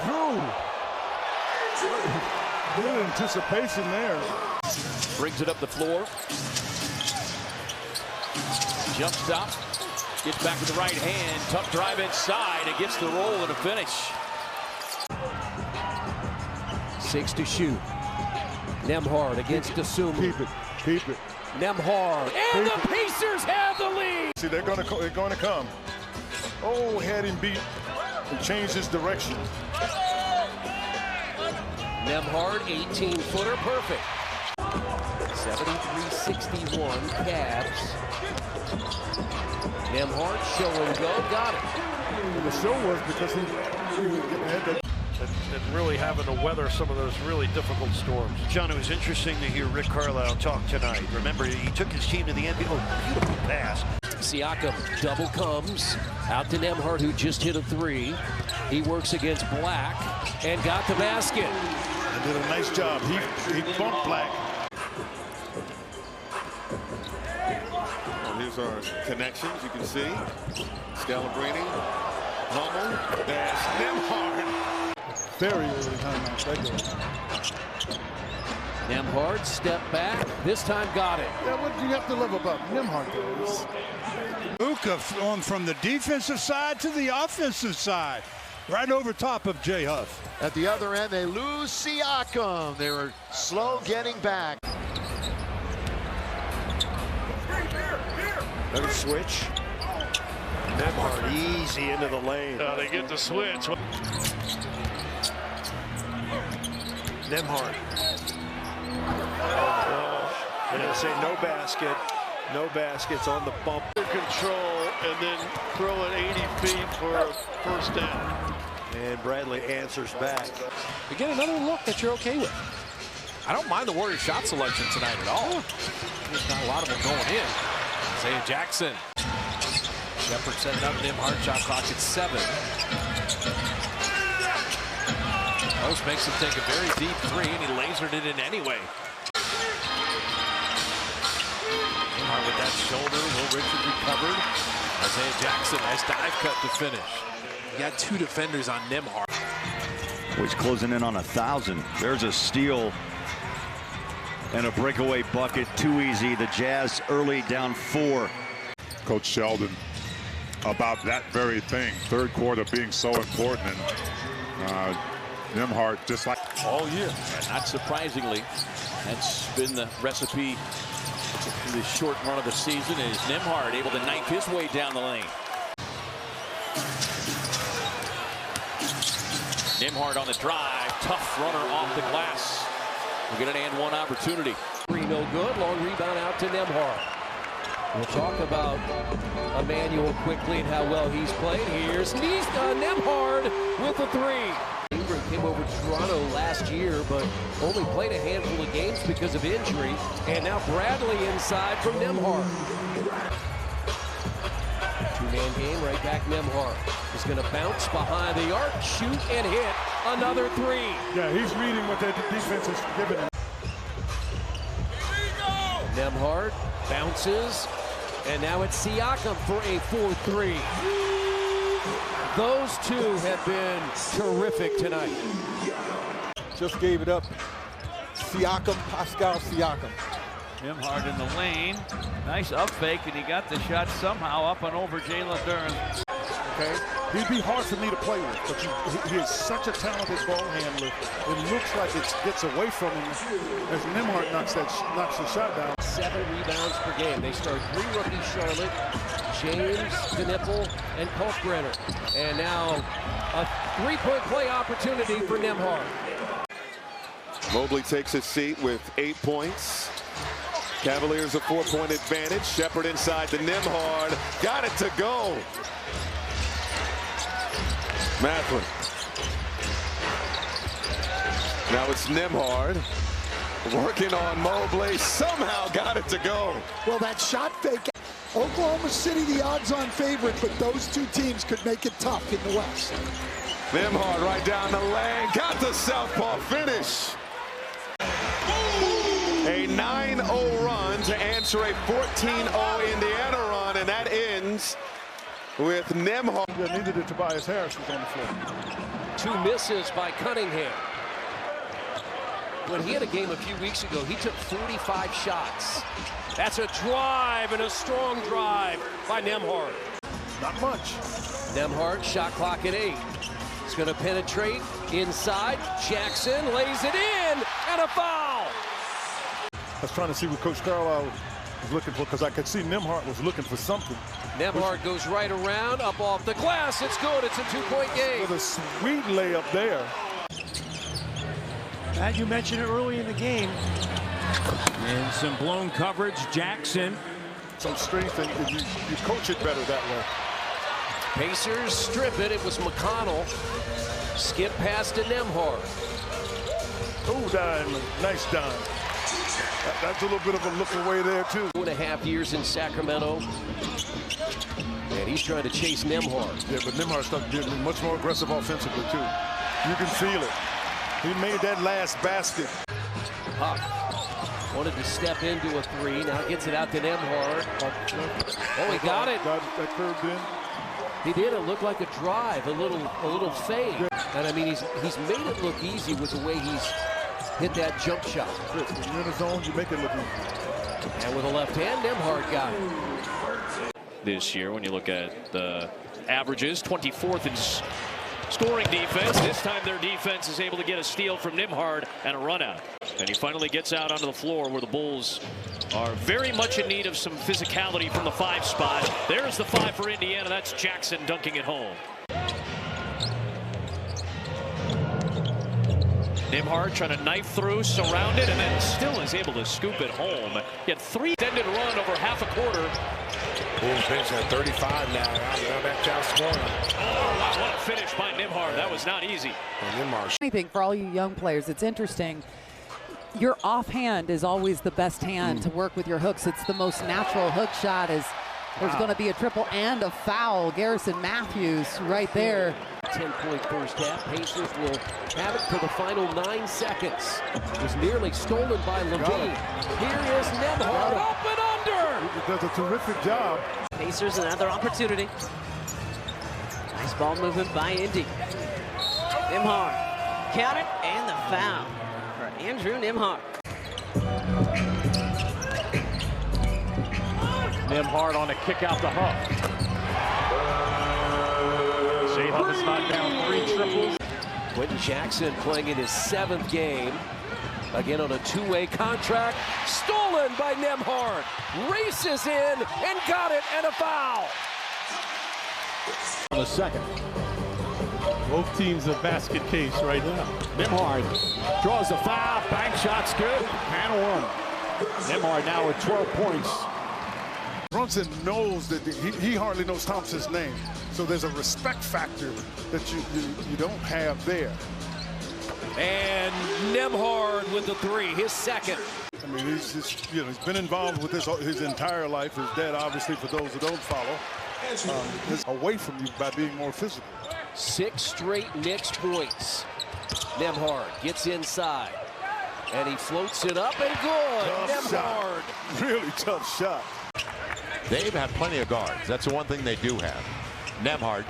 through. Good anticipation there. Brings it up the floor. Jumps up. Gets back with the right hand. Tough drive inside. It gets the roll and a finish. 6 to shoot. Nembhard against Assumu. Keep it. Nembhard. And the Pacers have the lead. See, they're going to come. Oh, had him beat and changed his direction. Nembhard, 18-footer, perfect. 73-61, Cavs. Nembhard, show and go, got it. And the show was because he had that. And really having to weather some of those really difficult storms. John, it was interesting to hear Rick Carlisle talk tonight. Remember, he took his team to the NBA. Oh, beautiful pass. Siakam double comes out to Nembhard, who just hit a 3. He works against Black and got the basket. He did a nice job. He bumped Black. Well, here's our connections. You can see Scalabrine, Hummel, there's Nembhard. Very early timeout. Nembhard step back. This time got it. Yeah, what do you have to love about Nembhard? Luka on from the defensive side to the offensive side. Right over top of Jay Huff. At the other end, they lose Siakam. They were slow getting back. Another switch. Nembhard easy into the lane. They get the switch. Nembhard. They're going to say no basket. No baskets on the bump. Control and then throw it 80 feet for a first down. And Bradley answers back. You get another look that you're okay with. I don't mind the Warriors' shot selection tonight at all. There's not a lot of them going in. Isaiah Jackson. Shepard setting up Nembhard. Shot clock at 7. Post makes him take a very deep 3, and he lasered it in anyway. Nembhard with that shoulder. Will Richard recovered. Isaiah Jackson, nice dive cut to finish. You got 2 defenders on Nembhard. He's closing in on 1,000. There's a steal and a breakaway bucket. Too easy. The Jazz early down 4. Coach Sheldon about that very thing. Third quarter being so important. And Nembhard just like all year. And not surprisingly, that's been the recipe for the short run of the season. Is Nembhard able to knife his way down the lane? Nembhard on the drive, tough runner off the glass. We'll get an and one opportunity. 3 no good, long rebound out to Nembhard. We'll talk about Emmanuel quickly and how well he's played. Here's Nembhard with the 3. Ingram came over to Toronto last year, but only played a handful of games because of injury. And now Bradley inside from Nembhard. 2-man game, right back Nembhard. He's going to bounce behind the arc, shoot, and hit another 3. Yeah, he's reading what that defense is giving him. Nembhard bounces, and now it's Siakam for a 4-3. Those 2 have been terrific tonight. Just gave it up. Pascal Siakam. Nembhard in the lane. Nice up fake, and he got the shot somehow up and over Jalen Duren. Okay, he'd be hard for me to play with, but he is such a talented ball handler. It looks like it gets away from him as Nembhard knocks the shot down. 7 rebounds per game. They start 3 rookies, Charlotte, James, Knipple, and Kalkbrenner. And now a 3-point play opportunity for Nembhard. Mobley takes his seat with 8 points. Cavaliers a 4-point advantage. Shepard inside to Nembhard. Got it to go. Mathurin. Now it's Nembhard. Working on Mobley. Somehow got it to go. Well, that shot fake. Oklahoma City, the odds-on favorite, but those 2 teams could make it tough in the West. Nembhard right down the lane. Got the southpaw finish. A 9-0 run to answer a 14-0 Indiana run, and that ends with Nembhard. Yeah, neither did Tobias Harris was on the floor. 2 misses by Cunningham. When he had a game a few weeks ago, he took 45 shots. That's a drive, and a strong drive by Nembhard. Not much. Nembhard, shot clock at 8. He's going to penetrate inside. Jackson lays it in, and a foul. I was trying to see what Coach Carlisle was looking for, because I could see Nembhard was looking for something. Nembhard goes right around, up off the glass. It's good. It's a 2-point game. With a sweet layup there. Matt, you mentioned it early in the game. And some blown coverage. Jackson. Some strength, and you coach it better that way. Pacers strip it. It was McConnell. Skip pass to Nembhard. Oh, Diamond. Nice dime. That's a little bit of a look away there, too. 2.5 years in Sacramento. And he's trying to chase Nembhard. Yeah, but Nembhard started getting much more aggressive offensively, too. You can feel it. He made that last basket. Huck wanted to step into a 3. Now gets it out to Nembhard. Oh, he got it. Got that curved in. He did. It looked like a drive, a little fade. And I mean, he's made it look easy with the way he's hit that jump shot. Chris, when you're in the zone, you make it look easy. And with a left hand, Nembhard got it. This year, when you look at the averages, 24th in scoring defense. This time their defense is able to get a steal from Nembhard and a run out. And he finally gets out onto the floor where the Bulls are very much in need of some physicality from the 5 spot. There's the 5 for Indiana. That's Jackson dunking it home. Nembhard trying to knife through, surrounded, and then still is able to scoop it home. He had 3 extended run over half a quarter. Bulls bench at 35 now. Now back down scoring. Oh, wow, what a finish by Nembhard. That was not easy. Anything for all you young players, it's interesting. Your offhand is always the best hand to work with your hooks. It's the most natural hook shot. There's going to be a triple and a foul. Garrison Matthews right there. 10-point first half. Pacers will have it for the final 9 seconds. It was nearly stolen by Levine. Here is Nembhard up and under. He does a terrific job. Pacers another opportunity. Nice ball movement by Indy. Nembhard. Count it, and the foul for Andrew Nembhard. Nembhard on a kick out to Huff. Shea Huff has knocked down 3 triples. Quentin Jackson playing in his 7th game. Again on a 2-way contract. Stolen by Nembhard. Races in and got it, and a foul. On the second. Both teams a basket case right now. Nembhard draws the foul. Bank shot's good. And 1. Nembhard now with 12 points. Brunson knows that he hardly knows Thompson's name, so there's a respect factor that you don't have there. And Nembhard with the 3, his 2nd. I mean, he's been involved with this his entire life. His dad, obviously, for those who don't follow, is away from you by being more physical. 6 straight Knicks points. Nembhard gets inside, and he floats it up and good. Nembhard. Really tough shot. They've had plenty of guards. That's the one thing they do have. Nembhard.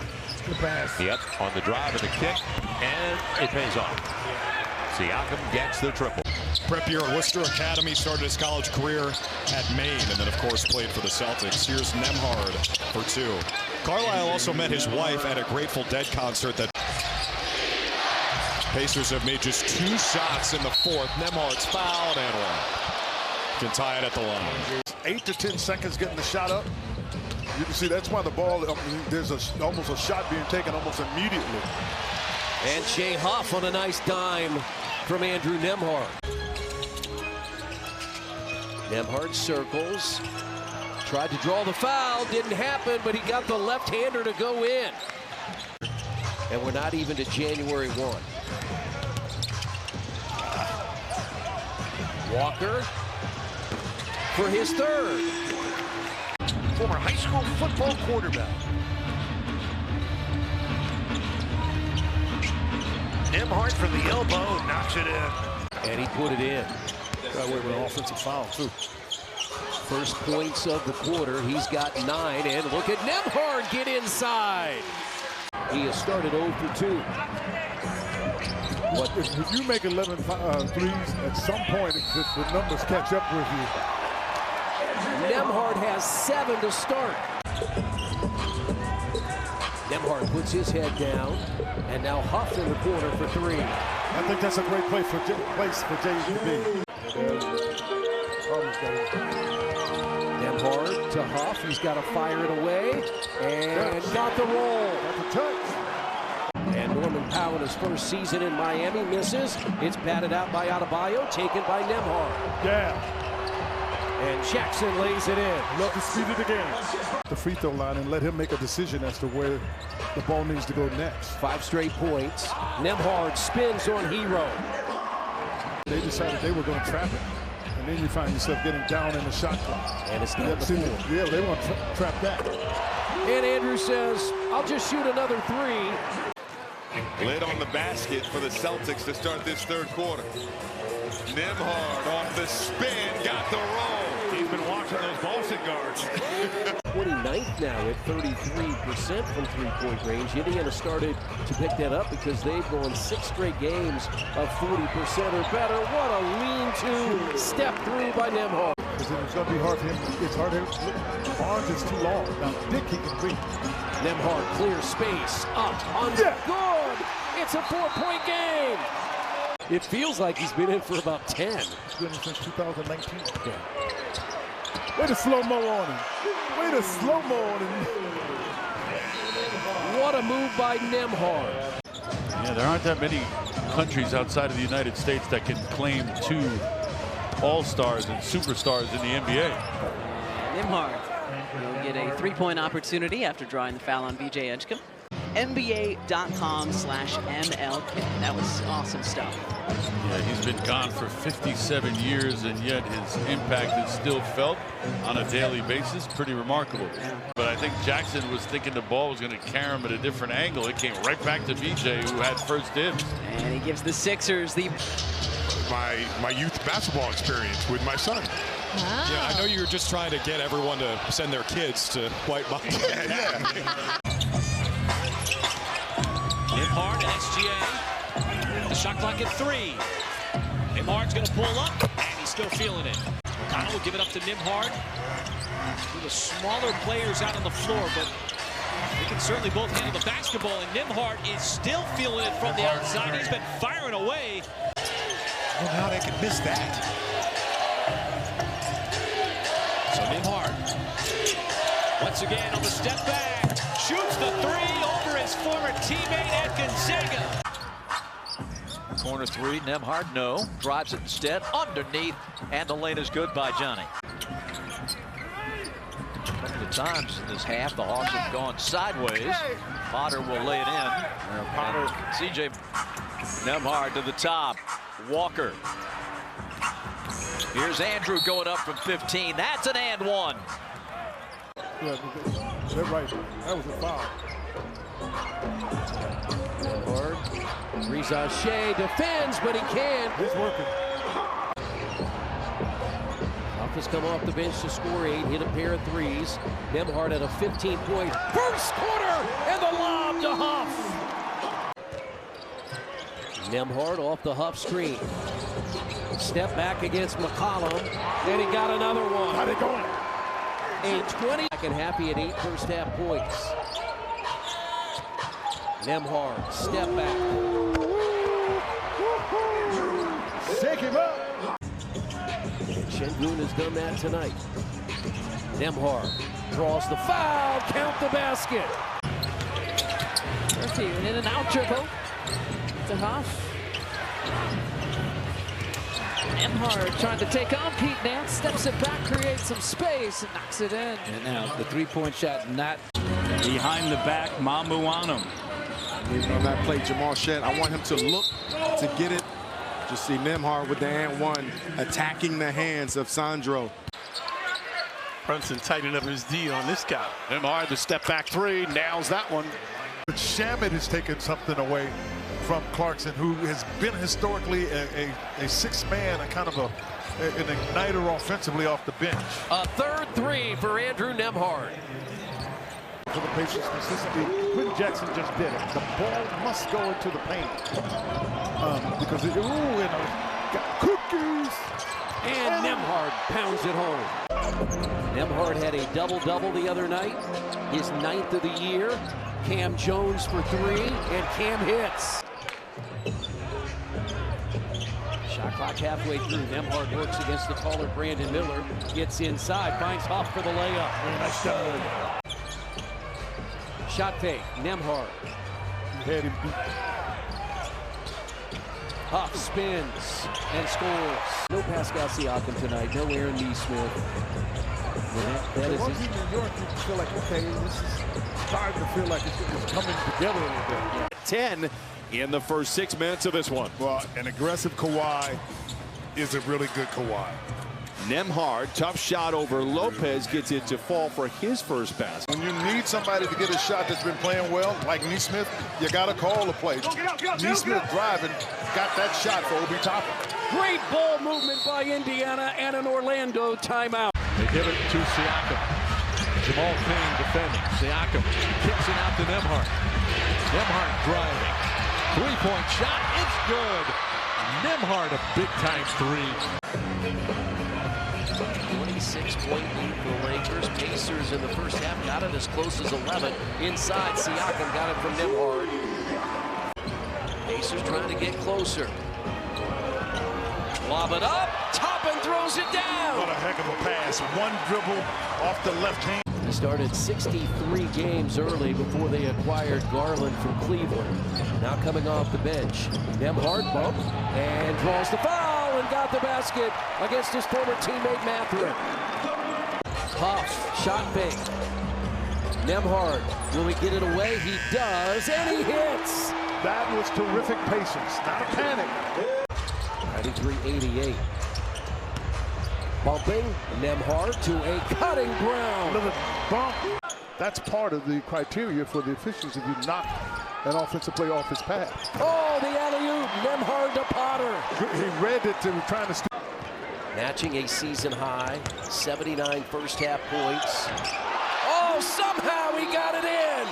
Good pass. Yep, on the drive and the kick, and it pays off. Siakam gets the triple. Prep year at Worcester Academy, started his college career at Maine, and then, of course, played for the Celtics. Here's Nembhard for 2. Carlisle also met his wife at a Grateful Dead concert. That Pacers have made just 2 shots in the 4th. Nembhard's fouled and 1. Can tie it at the line. 8 to 10 seconds getting the shot up. You can see that's why the ball, there's almost a shot being taken almost immediately. And Shea Huff on a nice dime from Andrew Nembhard. Nembhard circles. Tried to draw the foul, didn't happen, but he got the left-hander to go in. And we're not even to January 1. Walker for his 3rd. Former high school football quarterback. Nembhard from the elbow, knocks it in. And he put it in. Got away with an offensive foul, too. First points of the quarter. He's got 9. And look at Nembhard get inside. He has started 0 for 2. What if you make 11 threes, at some point the numbers catch up with you. Nembhard has 7 to start. Nembhard puts his head down, and now Huff in the corner for 3. I think that's a great place for JB. Nembhard to Huff. He's got to fire it away, and got the roll. That's a touch. And Norman Powell in his first season in Miami misses. It's batted out by Adebayo, taken by Nembhard. Yeah. And Jackson lays it in. Love to speed it again. The free throw line and let him make a decision as to where the ball needs to go next. 5 straight points. Nembhard spins on Hero. They decided they were going to trap it. And then you find yourself getting down in the shot clock. And it's not the fool. Yeah, they want to trap that. And Andrew says, I'll just shoot another 3. Lid on the basket for the Celtics to start this third quarter. Nembhard off the spin, got the roll. He's been watching those Boston guards. 29th now at 33% from three-point range. Indiana started to pick that up because they've gone 6 straight games of 40% or better. What a lean-to step through by Nembhard. Because it's going to be hard for him. It's hard for him. Barnes is too long. Now, Dick, he can beat. Nembhard clears space. Up, under, good. It's a 4-point game. It feels like he's been in for about 10. He's been in since 2019. Yeah. Way to slow-mo on him. Way to slow-mo on him. What a move by Nembhard. Yeah, there aren't that many countries outside of the United States that can claim 2 all-stars and superstars in the NBA. Nembhard will get a 3-point opportunity after drawing the foul on B.J. Edgecombe. NBA.com/MLK. That was awesome stuff. Yeah, he's been gone for 57 years, and yet his impact is still felt on a daily basis. Pretty remarkable. Yeah. But I think Jackson was thinking the ball was going to carry him at a different angle. It came right back to BJ, who had first dibs. And he gives the Sixers the... My youth basketball experience with my son. Wow. Yeah, I know you were just trying to get everyone to send their kids to White Mountain. Yeah. Nembhard, SGA. The shot clock at 3. Nembhard's going to pull up, and he's still feeling it. O'Connell will give it up to Nembhard. The smaller players out on the floor, but they can certainly both handle the basketball, and Nembhard is still feeling it from the outside. He's been firing away. Well, how they can miss that. So Nembhard, once again on the step back, shoots the 3 over his former teammate at Gonzaga. Corner 3, Nembhard, no. Drives it instead, underneath, and the lane is good by Johnny. A couple of times in this half, the Hawks have gone sideways. Potter will lay it in. Potter, CJ Nembhard to the top. Walker. Here's Andrew going up from 15. That's an and 1. Yeah, they're right. That was a foul. Nembhard. Reza Shea defends, but he can't. He's working. Huff has come off the bench to score 8, hit a pair of 3s. Nembhard at a 15-point first quarter, and the lob to Huff. Nembhard off the Huff screen. Step back against McCollum. Then he got another one. How'd it go? A 20 second half, he had 8 first half points. Nembhard, step back. Shake him up. Şengün has done that tonight. Nembhard draws the foul, count the basket. Let's see, an in and out dribble. To Huff. Nembhard trying to take on Pete Nance, steps it back, creates some space, and knocks it in. And now the 3-point shot not behind the back, Mamuanum. On that play, Jamal Shead, I want him to look to get it. Just see Nembhard with the and 1 attacking the hands of Sandro. Brunson tightening up his D on this guy. Nembhard, the step back 3, nails that one. But Shamet has taken something away from Clarkson, who has been historically a 6-man, a kind of a an igniter offensively off the bench. A third three for Andrew Nembhard. For the Pacers specifically, Quentin Jackson just did it. The ball must go into the paint because got cookies. And Nembhard pounds it home. Nembhard had a double-double the other night, his 9th of the year. Cam Jones for 3, and Cam hits. Shot clock halfway through. Nembhard works against the taller Brandon Miller. Gets inside, finds Huff for the layup. Nice done. Shot fake, Nembhard. Had him beat. Huff spins and scores. No Pascal Siakam tonight, no Aaron Neesmith. That is in New York, you feel like, okay, this is starting to feel like it's coming together a little bit. 10 in the first 6 minutes of this one. Well, an aggressive Kawhi is a really good Kawhi. Nembhard, tough shot over Lopez, gets it to fall for his first pass. When you need somebody to get a shot that's been playing well, like Neesmith, you got to call the play. Neesmith driving, got that shot for Obi Toppin. Great ball movement by Indiana and an Orlando timeout. They give it to Siakam. Jamal Cain defending. Siakam kicks it out to Nembhard. Nembhard driving. Three-point shot. It's good. Nembhard, a big-time three. 26-point lead for the Lakers. Pacers in the first half got it as close as 11. Inside, Siakam got it from Nembhard. Pacers trying to get closer. Lob it up. Toppin throws it down. What a heck of a pass. One dribble off the left hand. He started 63 games early before they acquired Garland from Cleveland. Now coming off the bench. Nembhard bump and draws the foul and got the basket against his former teammate Mathurin. Huff, shot fake. Nembhard, will he get it away? He does, and he hits. That was terrific patience, not a panic. 93-88. Bumping Nembhard to a cutting Brown. Another bump. That's part of the criteria for the officials if you knock an offensive play off his pass. Oh, the alley-oop. Nembhard to Potter. He read it and was trying to... Matching a season high, 79 first half points. Oh, somehow he got it in.